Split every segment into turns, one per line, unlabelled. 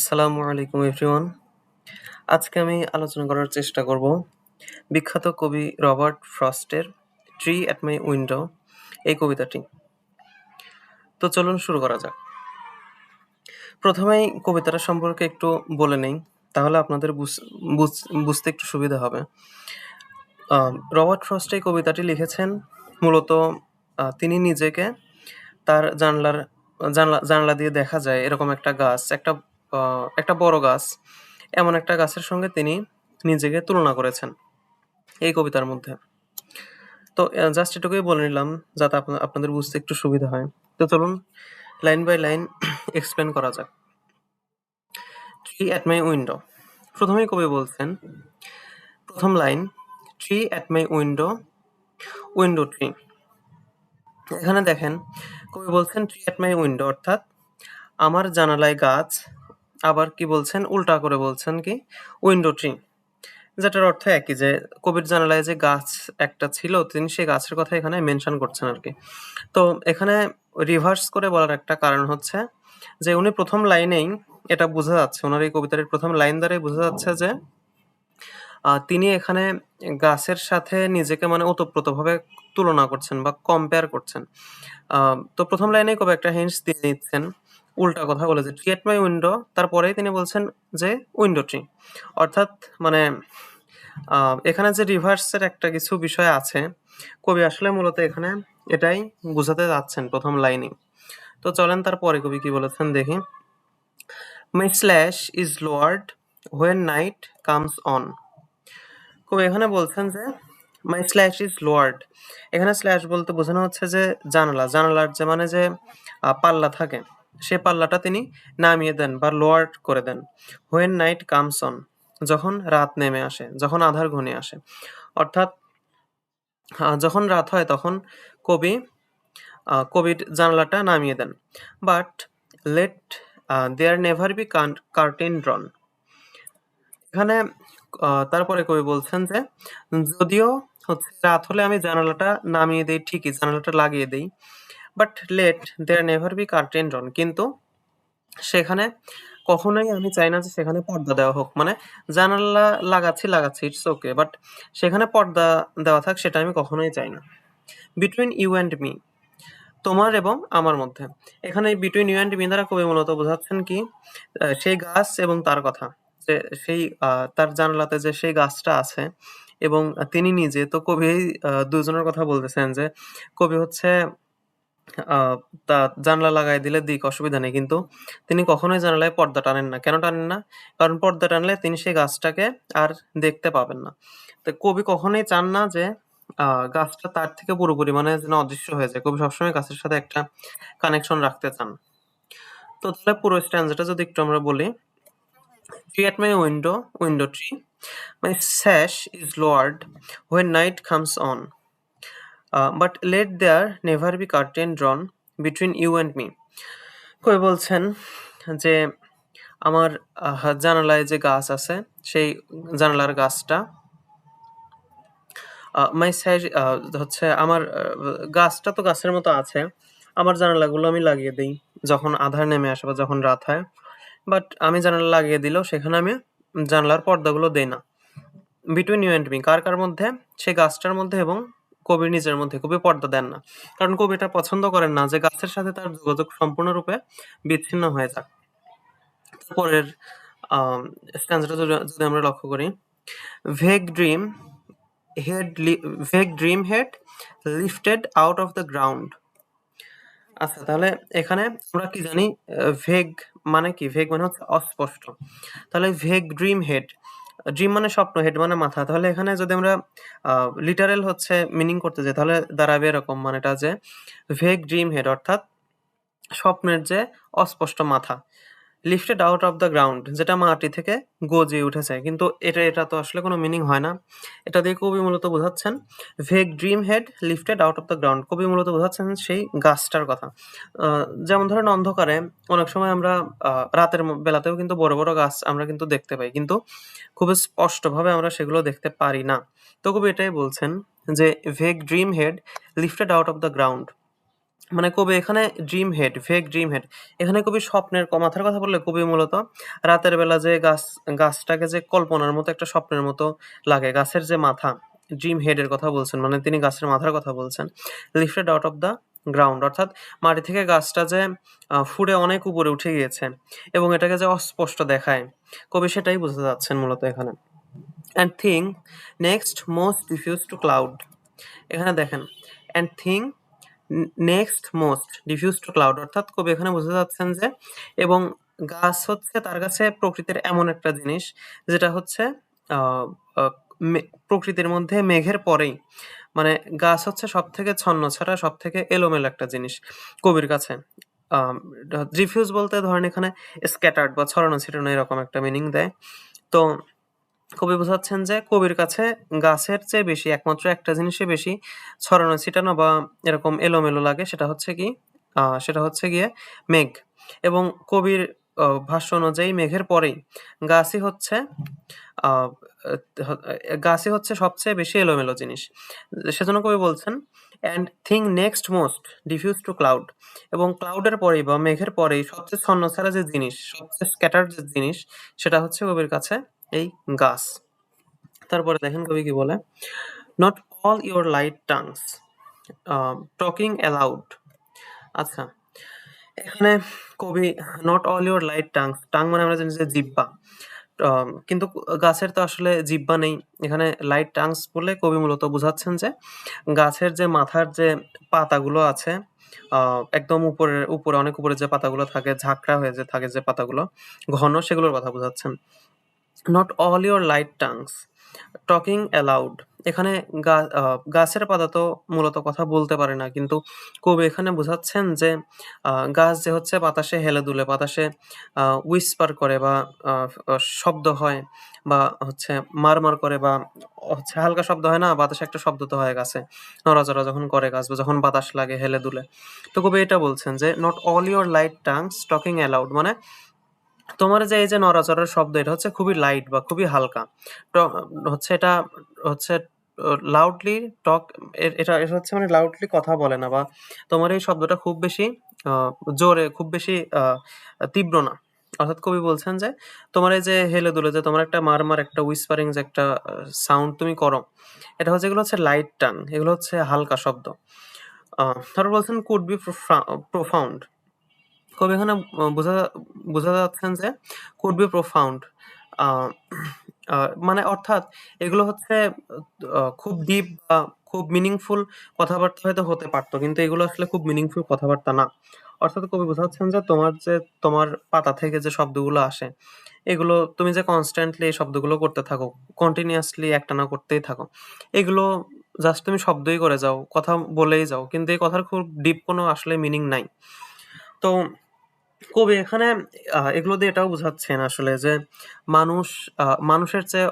আসসালামু আলাইকুম এভরিওয়ান। আজকে আমি আলোচনা করার চেষ্টা করব বিখ্যাত কবি রবার্ট ফ্রস্টের 'ট্রি অ্যাট মাই উইন্ডো' এই কবিতাটি। তো চলুন শুরু করা যাক। প্রথমেই কবিতাটা সম্পর্কে একটু বলে নেই, তাহলে আপনাদের বুঝতে একটু সুবিধা হবে। রবার্ট ফ্রস্ট এই কবিতাটি লিখেছেন মূলত তিনি নিজেকে তার জানলা দিয়ে দেখা যায় এরকম একটা গাছ, একটা বড় গাছ। এমন একটা গাছের সঙ্গে তিনি নিজেকে তুলনা করেছেন এই কবিতার মধ্যে। তো জাস্ট এটুকুই বলে নিলাম যাতে আপনাদের বুঝতে একটু সুবিধা হয়। তো চলুন লাইন বাই লাইন এক্সপ্লেন করা যাক। Tree at my window. প্রথমেই কবি বলছেন, প্রথম line, tree at my window, window tree. এখানে দেখেন কবি বলছেন ট্রি অ্যাট মাই উইন্ডো, অর্থাৎ আমার জানালায় গাছ। আবার কি বলছেন, উল্টা করে বলছেন কি, উইন্ডো ট্রি, যেটার অর্থ একই, যে কবির জানালায় যে গাছ একটা ছিল তিনি সেই গাছের কথা এখানে মেনশন করছেন আর কি। তো এখানে রিভার্স করে বলার একটা কারণ হচ্ছে যে উনি প্রথম লাইনেই এটা বোঝা যাচ্ছে, ওনার এই কবিতার প্রথম লাইন দ্বারাই বোঝা যাচ্ছে যে তিনি এখানে গাছের সাথে নিজেকে মানে ওতপ্রোতভাবে তুলনা করছেন বা কম্পেয়ার করছেন। তো প্রথম লাইনেই কবি একটা হিন্টস দিয়ে দিচ্ছেন, উল্টা কথা বলেছে, ট্রি অ্যাট মাই উইন্ডো, তারপরেই তিনি বলছেন যে উইন্ডো ট্রি। অর্থাৎ মানে এখানে যে রিভার্সের একটা কিছু বিষয় আছে, কবি আসলে মূলত এখানে এটাই বুঝাতে যাচ্ছেন প্রথম লাইনেই। তো চলেন তারপরে কবি কি বলেছেন দেখি। মাই স্ল্যাশ is lowered when night comes on. কবি এখানে বলছেন যে মাই স্ল্যাশ ইজ লোয়ার্ড। এখানে স্ল্যাশ বলতে বোঝানো হচ্ছে যে জানালার যে মানে যে পাল্লা থাকে, সে পাল্লাটা তিনি নামিয়ে দেন বা লোয়ার্ড করে দেন। হোয়েন নাইট কামস অন, যখন রাত নেমে আসে, যখন আধার ঘনিয়ে আসে। অর্থাৎ যখন রাত হয় তখন কবি কবির জানালাটা নামিয়ে দেন। But let there never be curtain drawn. এখানে তারপরে কবি বলছেন যে যদিও হচ্ছে রাত হলে আমি জানালাটা নামিয়ে দেই, ঠিকই জানালাটা লাগিয়ে দেই, but let there never be curtain drawn, কিন্তু সেখানে কখনোই আমি চাই না যে সেখানে পর্দা দেওয়া হোক। মানে জানালা লাগাচ্ছি, ইটস ওকে, বাট সেখানে পর্দা দেওয়া থাক সেটা আমি কখনোই চাই না। বিটুইন ইউ অ্যান্ড মি, তোমার এবং আমার মধ্যে। এখানে বিটুইন ইউ অ্যান্ড মি দ্বারা কবি মূলত বোঝাচ্ছেন কি, সেই গাছ এবং তার কথা, যে সেই তার জানালাতে যে সেই গাছটা আছে এবং তিনি নিজে, তো কবি এই দুজনের কথা বলতেছেন যে কবি হচ্ছে আ তা জানালা লাগায় দিলে দিক, অসুবিধা নেই। কিন্তু তিনি কখনোই জানালায় পর্দা টানেন না। কেন টানেন না? কারণ পর্দা টানলে তিনি সেই গাছটাকে আর দেখতে পাবেন না। তো কবি কখনোই চান না যে আ গাছটা তার থেকে পুরোপুরি মানে যেন অদৃশ্য হয়ে যায়। কবি সবসময় গাছের সাথে একটা কানেকশন রাখতে চান। তো তাহলে পুরো স্ট্যান্জাটা যদি একটু আমরা বলি, "Tree at my window, window tree, my sash is lowered when night comes on. But let there never be curtain drawn between you and me." কবি বলছেন যে আমার জানালায় যে গাছ আছে সেই জানালার গাছটা মাই সাইজ হচ্ছে আমার গাছটা তো গাছের মতো আছে। আমার জানালাগুলো আমি লাগিয়ে দেই যখন আঁধার নেমে আসে বা যখন রাত হয়। বাট আমি জানালা লাগিয়ে দিলেও সেখানে আমি জানালার পর্দাগুলো দেই না। বিটুইন ইউ অ্যান্ড মি, কার মধ্যে? সেই গাছটার মধ্যে এবং কবির নিজের মধ্যে। কবি পর্দা দেন না। কারণ কবি এটা পছন্দ করেন না যে গাছের সাথে তার যোগাযোগ সম্পূর্ণরূপে বিচ্ছিন্ন হয়ে যাক। পরের আম স্ট্যান্জাটা যদি আমরা লক্ষ্য করি, vague dream vague dream head lifted out of the ground. আচ্ছা, তাহলে এখানে আমরা কি জানি, ভেগ মানে কি? ভেগ মানে হচ্ছে অস্পষ্ট। তাহলে ভেগ ড্রিম হেড, ড্রিম মানে স্বপ্ন, হেড মানে মাথা। তাহলে এখানে যদি আমরা লিটারেল হচ্ছে মিনিং করতে যাই তাহলে দাঁড়াবে এরকম, মানেটা যে ভেগ ড্রিম হেড অর্থাৎ স্বপ্নের যে অস্পষ্ট মাথা। Lifted out of the ground, যেটা মাটি থেকে গজিয়ে উঠেছে। কিন্তু এটা তো আসলে কোনো মিনিং হয় না। এটা দিয়ে কবি মূলত বোঝাচ্ছেন vague dream head lifted out of the ground. কবি মূলত বোঝাচ্ছেন সেই গাছটার কথা। আ যেমন ধরেন অন্ধকারে অনেক সময় আমরা রাতের বেলাতেও কিন্তু বড়, বড় গাছ আমরা কিন্তু দেখতে পাই। কিন্তু খুবই স্পষ্টভাবে আমরা সেগুলো দেখতে পারি না। তো কবি এটাই বলছেন যে vague dream head lifted out of the ground. মানে কবি এখানে ফেক ড্রিম হেড, এখানে কবি স্বপ্নের মাথার কথা বললে কবি মূলত রাতের বেলা যে গাছটাকে যে কল্পনার মতো একটা স্বপ্নের মতো লাগে, গাছের যে মাথা, ড্রিম হেডের কথা বলছেন, মানে তিনি গাছের মাথার কথা বলছেন। Lifted out of the ground, অর্থাৎ মাটি থেকে গাছটা যে ফুঁড়ে অনেক উপরে উঠে গিয়েছে এবং এটাকে যে অস্পষ্ট দেখায়, কবি সেটাই বুঝতে চাচ্ছেন মূলত এখানে। And thing next most diffuse to cloud, এখানে দেখেন and thing next most diffuse to cloud, অর্থাৎ কবি এখানে বুঝতে চাচ্ছেন যে এবং গাছ হচ্ছে তার কাছে প্রকৃতির এমন একটা জিনিস যেটা হচ্ছে আহ, আহ, প্রকৃতির মধ্যে মেঘের পরেই, মানে গাছ হচ্ছে সব থেকে ছন্ন ছাড়া সব থেকে এলোমেলো একটা জিনিস কবির কাছে। রিফিউজ বলতে ধরেন এখানে স্ক্যাটার্ড বা ছড়ানো ছিটানো এরকম একটা মিনিং দেয়। তো কবি বোঝাচ্ছেন যে কবির কাছে গাছের চেয়ে বেশি একমাত্র একটা জিনিসই বেশি ছড়ানো ছিটানো বা এরকম এলোমেলো লাগে, সেটা হচ্ছে কি, সেটা হচ্ছে গিয়ে মেঘ। এবং কবির ভাষ্য অনুযায়ী মেঘের পরেই গাছই হচ্ছে আহ, গাছই হচ্ছে সবচেয়ে বেশি এলোমেলো জিনিস। সেজন্য কবি বলছেন and thing next most diffuse to cloud, এবং ক্লাউডের পরেই বা মেঘের পরেই সবচেয়ে ছন্নছাড়া যে জিনিস, সবচেয়ে স্ক্যাটার্ড যে জিনিস, সেটা হচ্ছে কবির কাছে এই গাছ। তারপরে দেখেন কবি কি বলে, not all your light tongues talking aloud. আচ্ছা, এখানে কবি not all your light tongues, tongue মানে আমরা জানি যে জিহ্বা, কিন্তু গাছের তো আসলে জিহ্বা নেই। এখানে লাইট টাংস বলে কবি মূলত বোঝাচ্ছেন যে গাছের যে মাথার যে পাতাগুলো আছে, একদম উপরে উপরে অনেক উপরে যে পাতাগুলো থাকে, ঝাঁকড়া হয়ে যে থাকে যে পাতাগুলো ঘন, সেগুলোর কথা বোঝাচ্ছেন। Not all your light tongues talking aloud, এখানে গাছের পাতা তো মূলত কথা বলতে পারে না, কিন্তু কবি এখানে বোঝাচ্ছেন যে গাছ যে হচ্ছে বাতাসে হেলে দুলে, বাতাসে উইসপার করে বা শব্দ হয় বা হচ্ছে মারমার করে বা হচ্ছে হালকা শব্দ হয় না, বাতাসে একটা শব্দ তো হয় গাছে, নড়াচড়া যখন করে গাছ বা যখন বাতাস লাগে হেলে দুলে। তো কবি এটা বলছেন যে not all your light tongues talking aloud, মানে তোমার যে এই যে নড়াচড়ার শব্দ, এটা হচ্ছে খুবই লাইট বা খুবই হালকা। হচ্ছে এটা হচ্ছে লাউডলি টক, এটা এটা হচ্ছে মানে লাউডলি কথা বলে না, বা তোমার এই শব্দটা খুব বেশি আহ, জোরে, খুব বেশি তীব্র না। অর্থাৎ কবি বলছেন যে তোমার এই যে হেলে দুলে যে তোমার একটা মারমার একটা উইসপারিং যে একটা সাউন্ড তুমি করো, এটা হচ্ছে, এগুলো হচ্ছে লাইট টাং, এগুলো হচ্ছে হালকা শব্দ। তারপর বলছেন কুড বি প্রোফাউন্ড, কবি এখানে বোঝা বোঝা যাচ্ছেন যে কুড বি প্রোফাউন্ড, মানে অর্থাৎ এগুলো হচ্ছে খুব ডিপ বা খুব মিনিংফুল কথাবার্তা হয়তো হতে পারতো, কিন্তু এগুলো আসলে খুব মিনিংফুল কথাবার্তা না। অর্থাৎ কবি বোঝাচ্ছেন যে তোমার পাতা থেকে যে শব্দগুলো আসে, এগুলো তুমি যে কনস্ট্যান্টলি এই শব্দগুলো করতে থাকো, কন্টিনিউয়াসলি একটানা করতেই থাকো, এগুলো জাস্ট তুমি শব্দই করে যাও, কথা বলেই যাও, কিন্তু এই কথার খুব ডিপ কোনো আসলে মিনিং নাই। তো কবি এখানে এগুলো দিয়ে এটাও বোঝাচ্ছেন আসলে যে মানুষ মানুষের চেয়ে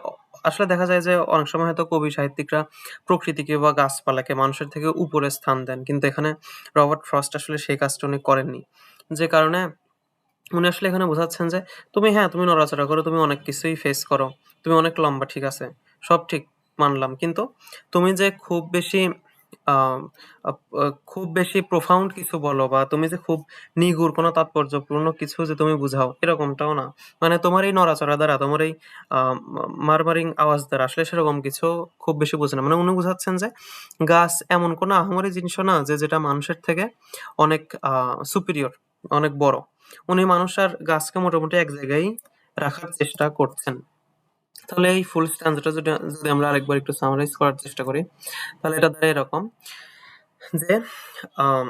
আসলে দেখা যায় যে অনেক সময় হয়তো কবি সাহিত্যিকরা প্রকৃতিকে বা গাছপালাকে মানুষের থেকে উপরে স্থান দেন, কিন্তু এখানে রবার্ট ফ্রস্ট আসলে সেই কাজটা উনি করেননি। যে কারণে উনি আসলে এখানে বোঝাচ্ছেন যে তুমি নড়াচড়া করো, তুমি অনেক কিছুই ফেস করো, তুমি অনেক লম্বা, ঠিক আছে, সব ঠিক, মানলাম, কিন্তু তুমি যে খুব বেশি আহ, খুব বেশি প্রোফাউন্ড কিছু বলো বা তুমি যে খুব নিগুড় কোনো তাৎপর্যপূর্ণ কিছু যে তুমি বুঝাও, এরকমটাও না। মানে তোমার এই নড়াচড়া দ্বারা, তোমার এই মারমারিং আওয়াজ দ্বারা আসলে সেরকম কিছু খুব বেশি বোঝে না। মানে উনি বুঝাচ্ছেন যে গাছ এমন কোনো আহামরি জিনিসও না যে যেটা মানুষের থেকে অনেক সুপিরিয়র, অনেক বড়। উনি মানুষ আর গাছকে মোটামুটি এক জায়গায় রাখার চেষ্টা করছেন। তাহলে এই ফুল স্ট্যান্সটা যদি যদি আমরা আরেকবার একটু সামারাইজ করার চেষ্টা করি, তাহলে এটা দাঁড়ায় এরকম যে আম,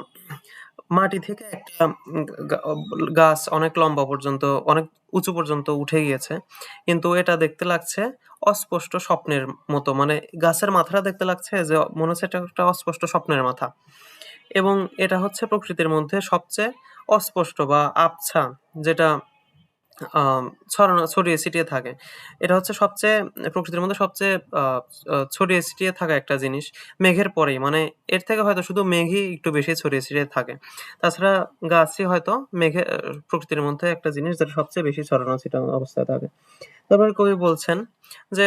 মাটি থেকে একটা গা- গাছ অনেক লম্বা পর্যন্ত, অনেক উঁচু পর্যন্ত উঠে গিয়েছে, কিন্তু এটা দেখতে লাগছে অস্পষ্ট স্বপ্নের মতো। মানে গাছের মাথাটা দেখতে লাগছে যে মনে হচ্ছে এটা একটা অস্পষ্ট স্বপ্নের মাথা, এবং এটা হচ্ছে প্রকৃতির মধ্যে সবচেয়ে অস্পষ্ট বা আবছা, যেটা আম ছড়িয়ে ছিটিয়ে থাকে। এটা হচ্ছে সবচেয়ে প্রকৃতির মধ্যে সবচেয়ে আ আ ছড়িয়ে ছিটিয়ে থাকা একটা জিনিস মেঘের পরেই। মানে এর থেকে হয়তো শুধু মেঘই একটু বেশি ছড়িয়ে ছিটিয়ে থাকে। তাছাড়া গাছই হয়তো প্রকৃতির মধ্যে একটা জিনিস যেটা সবচেয়ে বেশি ছড়ানো ছিটানো অবস্থায় থাকে। তারপরে কবি বলছেন যে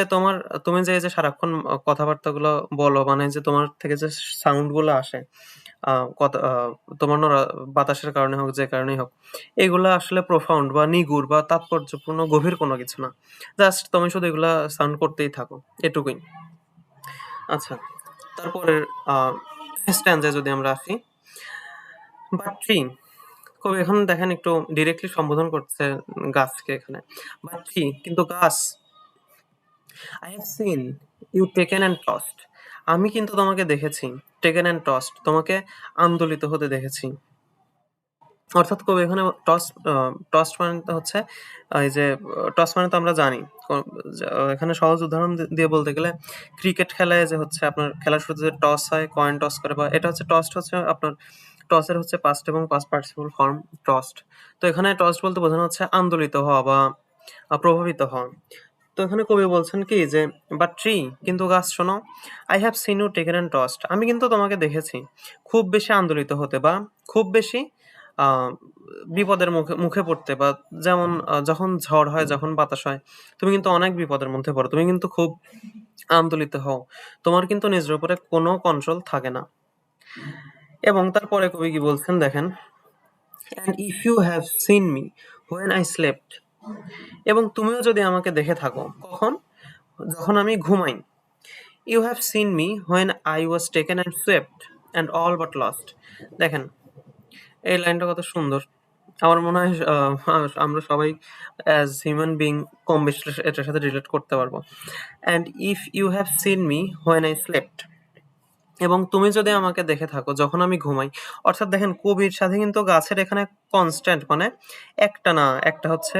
তুমি যে এই যে সারাক্ষণ কথাবার্তাগুলো বলো, মানে যে তোমার থেকে যে সাউন্ড গুলো আসে, কথা তোমার বাতাসের কারণে হোক, যে কারণেই হোক, এগুলা আসলে প্রফাউন্ড বা নিগুড় বা তাৎপর্যপূর্ণ গভীর কোনো কিছু না। জাস্ট তুমি শুধু এগুলা সাউন্ড করতেই থাকো, এটুকুই। আচ্ছা, তারপরের স্ট্যান্জায় যদি আমরা আসি, বাট ট্রি, কবি এখন দেখেন একটু ডিরেক্টলি সম্বোধন করছে গাছকে এখানে। বাট ট্রি, কিন্তু গাছ, I have seen you taken and tossed, আমি কিন্তু তোমাকে দেখেছি, টেকেন অ্যান্ড টসড, তোমাকে আন্দোলিত হতে দেখেছি। অর্থাৎ কবি এখানে টস মানে তো হচ্ছে এই যে টস মানে তো আমরা জানি। এখানে সহজ উদাহরণ দিয়ে বলতে গেলে, ক্রিকেট খেলায় যে হচ্ছে আপনার খেলার শুরুতে যে টস হয়, কয়েন টস করে, বা এটা হচ্ছে টসড হচ্ছে আপনার টসের হচ্ছে পাস্ট এবং পাস্ট পার্টিসিপল ফর্ম টসড। তো এখানে টসড বলতে বোঝানো হচ্ছে আন্দোলিত হওয়া বা প্রভাবিত হওয়া। তো এখানে কবি বলছেন কি যে, বাট ট্রি, কিন্তু গাছ শোনো, I have seen you taken and tossed, আমি কিন্তু তোমাকে দেখেছি খুব বেশি আন্দোলিত হতে বা খুব বেশি আহ, বিপদের মুখে মুখে পড়তে, বা যেমন যখন ঝড় হয়, যখন বাতাস হয়, তুমি কিন্তু অনেক বিপদের মধ্যে পড়ো, তুমি কিন্তু খুব আন্দোলিত হও, তোমার কিন্তু নিজের উপরে কোনো কন্ট্রোল থাকে না। এবং তারপরে কবি কি বলছেন দেখেন, and if you have seen me when I slept, এবং তুমিও যদি আমাকে দেখে থাকো, কখন? যখন আমি ঘুমাই। You have seen me when I was taken and swept and all but lost. দেখেন এই লাইনটা কত সুন্দর। আমার মনে হয় আমরা সবাই অ্যাজ হিউম্যান বিং কম বেশি এটার সাথে রিলেট করতে পারবো। And if you have seen me when I slept, এবং তুমি যদি আমাকে দেখে থাকো যখন আমি ঘুমাই। অর্থাৎ দেখেন কবির সাথে কিন্তু গাছের এখানে কনস্ট্যান্ট, মানে একটা না একটা হচ্ছে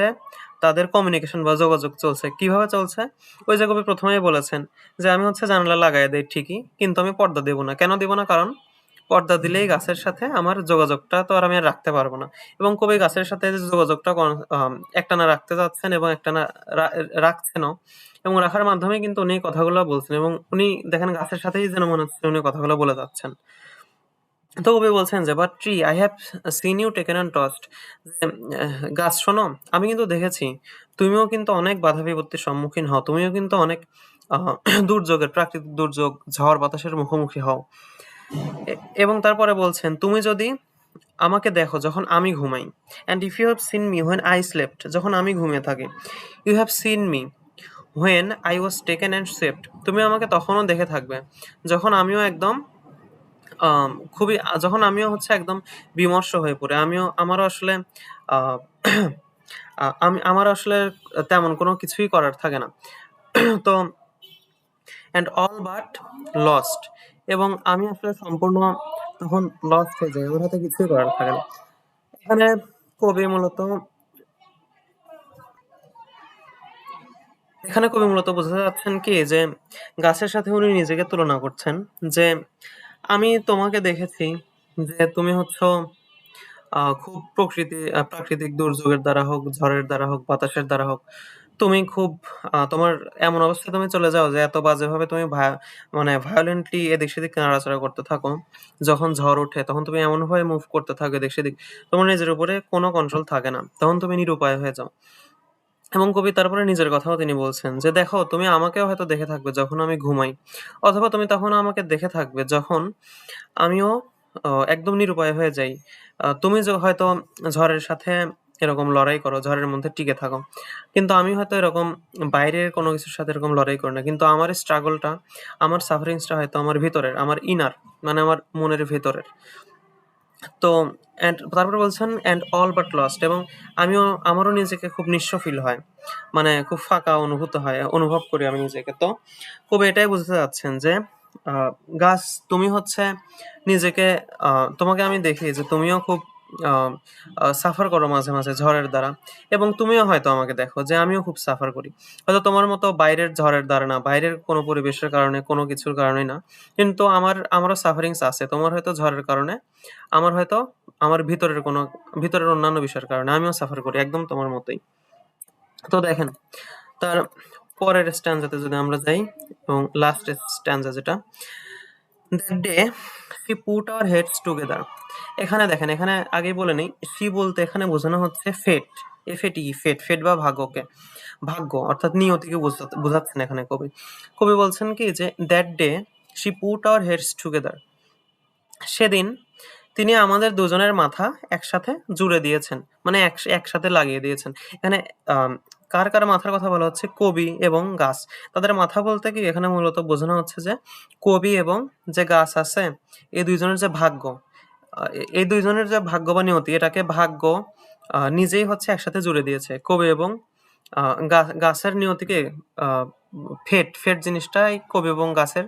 তাদের কমিউনিকেশন বা যোগাযোগ চলছে। কিভাবে চলছে? ওই যে কবি প্রথমেই বলেছেন যে আমি হচ্ছে জানালা লাগাই দেই ঠিকই, কিন্তু আমি পর্দা দেব না। কেন দিব না? কারণ পর্দা দিলেই গাছের সাথে আমার যোগাযোগটা তো আর আমি আর রাখতে পারবো না। এবং কবি গাছের সাথে যে যোগাযোগটা একটানা রাখতে চাচ্ছেন এবং একটানা রাখছেনও, এবং রাখার মাধ্যমে কিন্তু উনি কথাগুলো বলছেন, এবং উনি দেখেন গাছের সাথেই যেন মনে হচ্ছে উনি কথাগুলো বলে যাচ্ছেন। তো কবি বলছেন যে, but tree, I have seen you taken and tossed, যে গাছ শোনো, আমি কিন্তু দেখেছি তুমিও কিন্তু অনেক বাধা বিপত্তির সম্মুখীন হও, তুমিও কিন্তু অনেক দুর্যোগের, প্রাকৃতিক দুর্যোগ, ঝড় বাতাসের মুখোমুখি হও। এবং তারপরে বলছেন, তুমি যদি আমাকে দেখো যখন আমি ঘুমাই, and if you have seen me when I slept, যখন আমি ঘুমিয়ে থাকি, you have seen me when I was taken and saved, তুমি আমাকে তখনও দেখে থাকবে যখন আমিও একদম খুবই যখন আমিও হচ্ছে একদম বিমর্ষ হয়ে পড়ি, আমিও আমারও আসলে আহ, আমার আসলে তেমন কোনো কিছুই করার থাকে না। তো অ্যান্ড অল বাট লস্ট, এবং আমি আসলে সম্পূর্ণ তখন লস্ট হয়ে যাই, আমার হাতে কিছুই করার থাকে না। এখানে কবি মূলত বোঝাতে চাচ্ছেন কি যে, গাছের সাথে উনি নিজেকে তুলনা করছেন যে, আমি তোমাকে দেখেছি যে তুমি হচ্ছ খুব প্রাকৃতিক দুর্যোগের দ্বারা হোক, ঝড়ের দ্বারা হোক, বাতাসের দ্বারা হোক, তুমি খুব তোমার এমন অবস্থায় তুমি চলে যাও যে এত বাজেভাবে তুমি মানে ভায়োলেন্টলি এদিক সেদিক নাড়াচাড়া করতে থাকো। যখন ঝড় ওঠে তখন তুমি এমনভাবে মুভ করতে থাকো এদিক সেদিক, তোমার নিজের উপরে কোনো কন্ট্রোল থাকে না। তখন তুমি নিরুপায় হয়ে যাও। এবং কবি তারপরে নিজের কথাও তিনি বলছেন যে, দেখো তুমি আমাকেও হয়তো দেখে থাকবে যখন আমি ঘুমাই, অথবা তুমি তখন আমাকে দেখে থাকবে যখন আমিও একদম নিরুপায় হয়ে যাই। তুমি হয়তো ঝড়ের সাথে এরকম লড়াই করো, ঝড়ের মধ্যে টিকে থাকো। কিন্তু আমি হয়তো এরকম বাইরের কোনো কিছুর সাথে এরকম লড়াই করি না। কিন্তু আমার স্ট্রাগলটা, আমার সাফারিংসটা হয়তো আমার ভিতরের, আমার ইনার, মানে আমার মনের ভেতরের। তো তারপরে বলছেন অ্যান্ড অল বাট লস্ট, এবং আমারও নিজেকে খুব নিঃস্ব ফিল হয়। মানে খুব ফাঁকা অনুভব করি আমি নিজেকে। তো কবি এটাই বুঝতে চাচ্ছেন যে, আ গাছ, তুমি হচ্ছে নিজেকে, তোমাকে আমি দেখি যে তুমিও খুব আ আ সাফার করো মাঝে, মাঝে ঝড়ের দ্বারা, এবং তুমিও হয়তো আমাকে দেখো যে আমিও খুব সাফার করি। হয়তো তোমার মতো বাইরের ঝড়ের দ্বারা না, বাইরের কোনো পরিবেশের কারণে, কোনো কিছুর কারণেই না। কিন্তু আমারও সাফারিংস আছে। তোমার হয়তো ঝড়ের কারণে, আমার হয়তো আমার ভিতরের অন্যান্য বিষয়ের কারণে আমিও সাফার করি একদম তোমার মতোই। তো দেখেন তার পরের স্ট্যান্জাতে যদি আমরা যাই, এবং লাস্ট স্ট্যান্জা যেটা, that day she put our heads together. এখানে দেখেন, এখানে আগেই বলে নেই, শি বলতে এখানে বোঝানো হচ্ছে ফেট, ফেট বা ভাগ্যকে, ভাগ্য অর্থাৎ নিয়তিকে বোঝাচ্ছেন এখানে কবি। কবি বলছেন কি যে, that day she put our heads together, সেদিন তিনি আমাদের দুজনের মাথা একসাথে জুড়ে দিয়েছেন। মানে একসাথে লাগিয়ে দিয়েছেন। এখানে আম কার মাথার কথা বলা হচ্ছে? কবি এবং গাছ। তাদের মাথা বলতে কি এখানে মূলত বোঝানো হচ্ছে যে কবি এবং যে গাছ আছে, এই ২ জনের যে ভাগ্য, এই ২ জনের যে ভাগ্য বা নিয়তি, এটাকে ভাগ্য নিজেই হচ্ছে একসাথে জুড়ে দিয়েছে। কবি এবং আ গাছের নিয়তিকে আ ফেট জিনিসটাই কবি এবং গাছের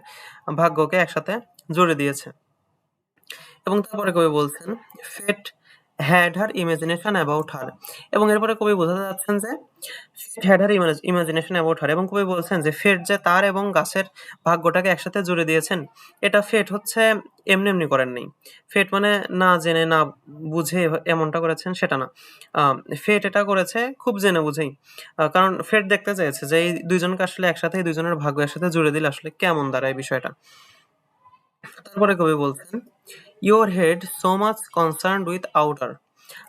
ভাগ্যকে একসাথে জুড়ে দিয়েছে। এবং তারপরে কবি বলছেন, "Fate had her imagination about her" এবং এরপরে কবি বোঝাতে চাচ্ছেন যে Fate had her imagination about her এবং কবি বলছেন যে ফেট যে তার এবং গাছের ভাগ্যটাকে একসাথে জুড়ে দিয়েছেন, এটা ফেট হচ্ছে এমনি করেন নাই। ফেট মানে না জেনে না বুঝে এমনটা করেছেন সেটা না। আ ফেট এটা করেছে খুব জেনে বুঝেই। কারণ ফেট দেখতে চেয়েছে যে এই ২ জনকে আসলে একসাথে এই ২ জনের ভাগ্য একসাথে জুড়ে দিলে আসলে কেমন দাঁড়ায় বিষয়টা। তারপরে কবি বলছেন, "Your head so much concerned with outer,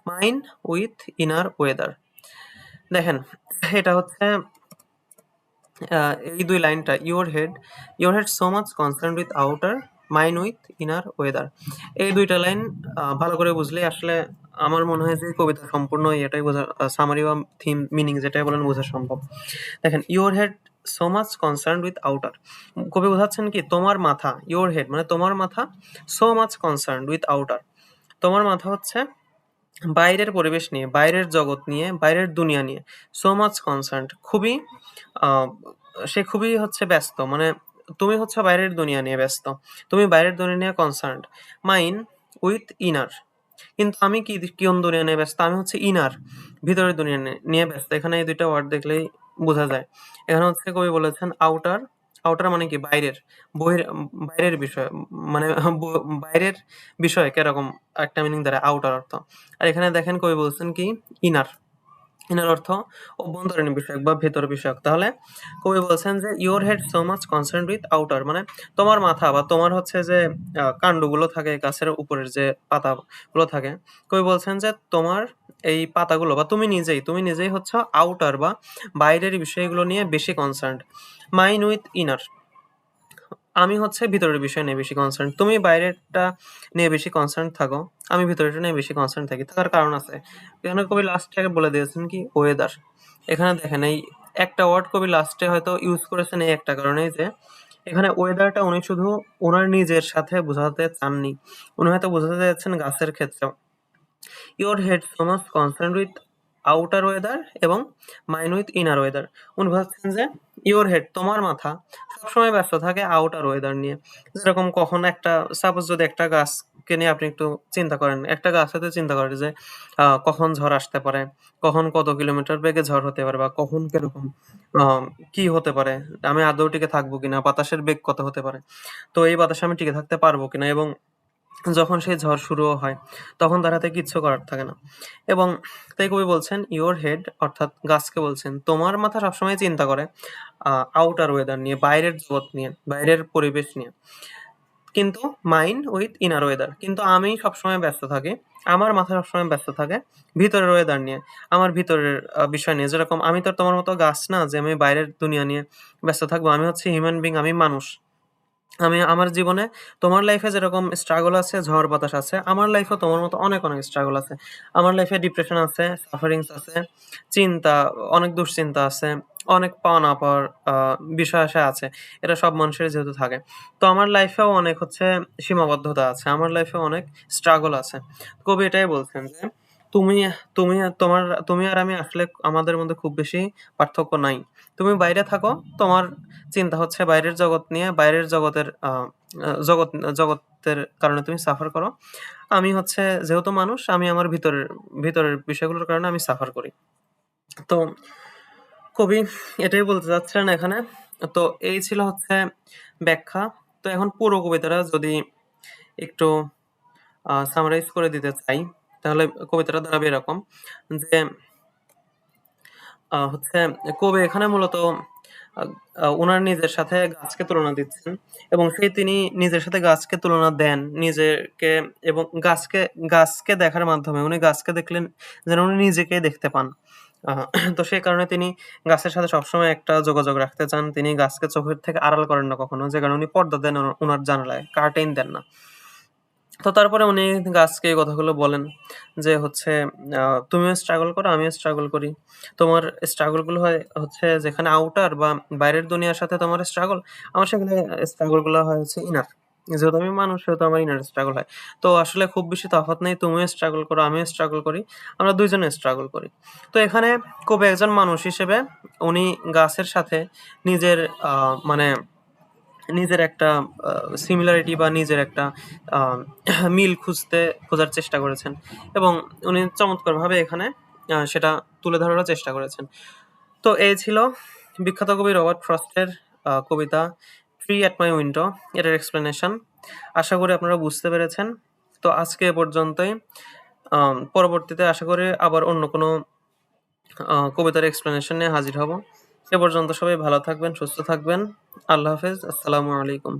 mine with inner weather" দেখেন, এটা হচ্ছে আ এই ২ লাইনটা your head so much concerned with outer, mine with inner weather এই ২ টা লাইন ভালো করে বুঝলেই আসলে আমার মনে হয় যে কবিতা সম্পূর্ণ এটাই বোঝা সামারি বা থিম মিনিং যেটাই বলেন বোঝা সম্ভব। দেখেন your head so much concerned with outer কবি বোঝাচ্ছেন কি তোমার মাথা your head মানে তোমার মাথা so much concerned with outer তোমার মাথা হচ্ছে বাইরের পরিবেশ নিয়ে, বাইরের জগৎ নিয়ে, বাইরের দুনিয়া নিয়ে so much concerned খুবই আ সে খুবই হচ্ছে ব্যস্ত। মানে তুমি হচ্ছে বাইরের দুনিয়া নিয়ে ব্যস্ত। তুমি বাইরের দুনিয়া নিয়ে concerned. Mine with inner. কিন্তু আমি কোন দুনিয়া নিয়ে ব্যস্ত? আমি হচ্ছে ইনার, ভিতরের দুনিয়া নিয়ে ব্যস্ত। এখানে এই ২ টা ওয়ার্ড দেখলেই বোঝা যায়। এখানে হচ্ছে কবি বলেছেন আউটার, আউটার মানে কি? বাইরের, বাইরের বিষয় মানে বাইরের বিষয় কিরকম একটা মিনিং দাঁড়ায় আউটার অর্থ। আর এখানে দেখেন কবি বলছেন কি? ইনার। ইনার অর্থ অভ্যন্তরীণ বিষয়ক বা ভেতর বিষয়ক। তাহলে কবি বলছেন যে your head so much concerned with outer মানে তোমার মাথা বা তোমার হচ্ছে যে কান্ডগুলো থাকে গাছের উপরের যে পাতাগুলো থাকে। কবি বলছেন যে তোমার এই পাতাগুলো বা তুমি নিজেই হচ্ছে আউটার বা বাইরের বিষয়গুলো নিয়ে বেশি কনসার্নড। Mine with inner আমি হচ্ছে ভিতরের বিষয় নিয়ে বেশি কনসার্ন। তুমি বাইরেরটা নিয়ে বেশি কনসার্ন থাকো। আমি ভিতরেরটা নিয়ে বেশি কনসার্ন থাকি। থাকার কারণ আছে। এখানে কবি লাস্টে বলে দিয়েছেন কি ওয়েদার। এখানে দেখেন এই একটা ওয়ার্ড কবি লাস্টে হয়তো ইউজ করেছেন এই একটা কারণেই যে এখানে ওয়েদারটা উনি শুধু উনার নিজের সাথে বোঝাতে চাননি। উনি হয়তো বোঝাতে চাচ্ছেন গাছের ক্ষেত্রেও। Your head so much concerned with outer weather এবং mine with inner weather উনি ভাবছেন যে your head তোমার মাথা সবসময় ব্যস্ত থাকে outer weather নিয়ে। যেরকম কখন একটা সাপোজ যদি একটা গাছকে নিয়ে আপনি একটু চিন্তা করেন। একটা গাছ হয়তো চিন্তা করে যে কখন ঝড় আসতে পারে, কখন কত কিলোমিটার বেগে ঝড় হতে পারে বা কখন কিরকম আ কি হতে পারে, আমি আদৌ টিকে থাকবো কিনা, বাতাসের বেগ কত হতে পারে। তো এই বাতাসে আমি টিকে থাকতে পারবো কিনা এবং যখন সেই ঝড় শুরুও হয়, তখন তার হাতে কিচ্ছু করার থাকে না। এবং তাই কবি বলছেন, "ইউর হেড" অর্থাৎ গাছকে বলছেন, "তোমার মাথা সবসময় চিন্তা করে আউটার ওয়েদার নিয়ে, বাইরের জগৎ নিয়ে, বাইরের পরিবেশ নিয়ে। কিন্তু মাইন্ড উইথ ইনার ওয়েদার কিন্তু আমি সবসময় ব্যস্ত থাকি। আমার মাথা সবসময় ব্যস্ত থাকে ভিতরের ওয়েদার নিয়ে। আমার ভিতরের বিষয় নিয়ে। যেরকম আমি তো আর তোমার মতো গাছ না যে আমি বাইরের দুনিয়া নিয়ে ব্যস্ত থাকবো। আমি হচ্ছি হিউম্যান বিং, আমি মানুষ। আমি আমার জীবনে তোমার লাইফে যেরকম স্ট্রাগল আছে, ঝড় বাতাস আছে, আমার লাইফেও তোমার মতো অনেক স্ট্রাগল আছে। আমার লাইফে ডিপ্রেশন আছে, সাফারিংস আছে, চিন্তা, অনেক দুশ্চিন্তা আছে, অনেক পাওয়া না পাওয়ার আ বিষয়-আশয় আছে। এটা সব মানুষেরই যেহেতু থাকে। তো আমার লাইফেও অনেক হচ্ছে সীমাবদ্ধতা আছে। আমার লাইফেও অনেক স্ট্রাগল আছে। কবি এটাই বলছেন যে, "তুমি তুমি তুমি আর আমি আসলে আমাদের মধ্যে খুব বেশি পার্থক্য নাই। তুমি বাইরে থাকো, তোমার চিন্তা হচ্ছে বাইরের জগৎ নিয়ে, বাইরের জগতের আ আ জগৎ জগতের কারণে তুমি সাফার করো। আমি হচ্ছে যেহেতু মানুষ, আমি আমার ভিতরের বিষয়গুলোর কারণে আমি সাফার করি।" তো কবি এটাই বলতে চাচ্ছিলেন এখানে। তো এই ছিল হচ্ছে ব্যাখ্যা। তো এখন পুরো কবিতাটা যদি একটু সামারাইজ করে দিতে চাই, তাহলে কবিতাটা দাঁড়াবে এরকম যে হচ্ছে কবি এখানে মূলত আ আ উনার নিজের সাথে গাছকে তুলনা দিচ্ছেন এবং তিনি নিজের সাথে গাছকে তুলনা দেন। নিজেকে এবং গাছকে দেখার মাধ্যমে উনি গাছকে দেখলেন যেন উনি নিজেকেই দেখতে পান। আ তো সেই কারণে তিনি গাছের সাথে সবসময় একটা যোগাযোগ রাখতে চান। তিনি গাছকে চোখের থেকে আড়াল করেন না কখনো। যে কারণে উনি পর্দা দেন উনার জানালায়, কার্টেইন দেন না। তো তারপরে উনি গাছকে এই কথাগুলো বলেন যে হচ্ছে, "তুমিও স্ট্রাগল করো, আমিও স্ট্রাগল করি। তোমার স্ট্রাগল গুলো হচ্ছে যেখানে আউটার বা বাইরের দুনিয়ার সাথে তোমার স্ট্রাগল, আমার সেখানে স্ট্রাগল গুলো হয় হচ্ছে ইনার। যেহেতু আমি মানুষ সেহেতু আমার ইনার স্ট্রাগল হয়। তো আসলে খুব বেশি তফাৎ নেই। তুমিও স্ট্রাগল করো, আমিও স্ট্রাগল করি। আমরা ২ জনে স্ট্রাগল করি।" তো এখানে কবি একজন মানুষ হিসেবে উনি গাছের সাথে নিজের আ মানে নিজের একটা আ সিমিলারিটি বা নিজের একটা আ মিল খোঁজার চেষ্টা করেছেন এবং উনি চমৎকারভাবে এখানে সেটা তুলে ধরারও চেষ্টা করেছেন। তো এই ছিল বিখ্যাত কবি রবার্ট ফ্রস্টের কবিতা 'ট্রি অ্যাট মাই উইন্ডো' এটার এক্সপ্লেনেশন। আশা করি আপনারা বুঝতে পেরেছেন। তো আজকে এ পর্যন্তই। পরবর্তীতে আশা করি আবার অন্য কোনো কবিতার এক্সপ্লেনেশন নিয়ে হাজির হব। সে পর্যন্ত সবাই ভালো থাকবেন, সুস্থ থাকবেন। আল্লাহ হাফেজ। আসসালামু আলাইকুম।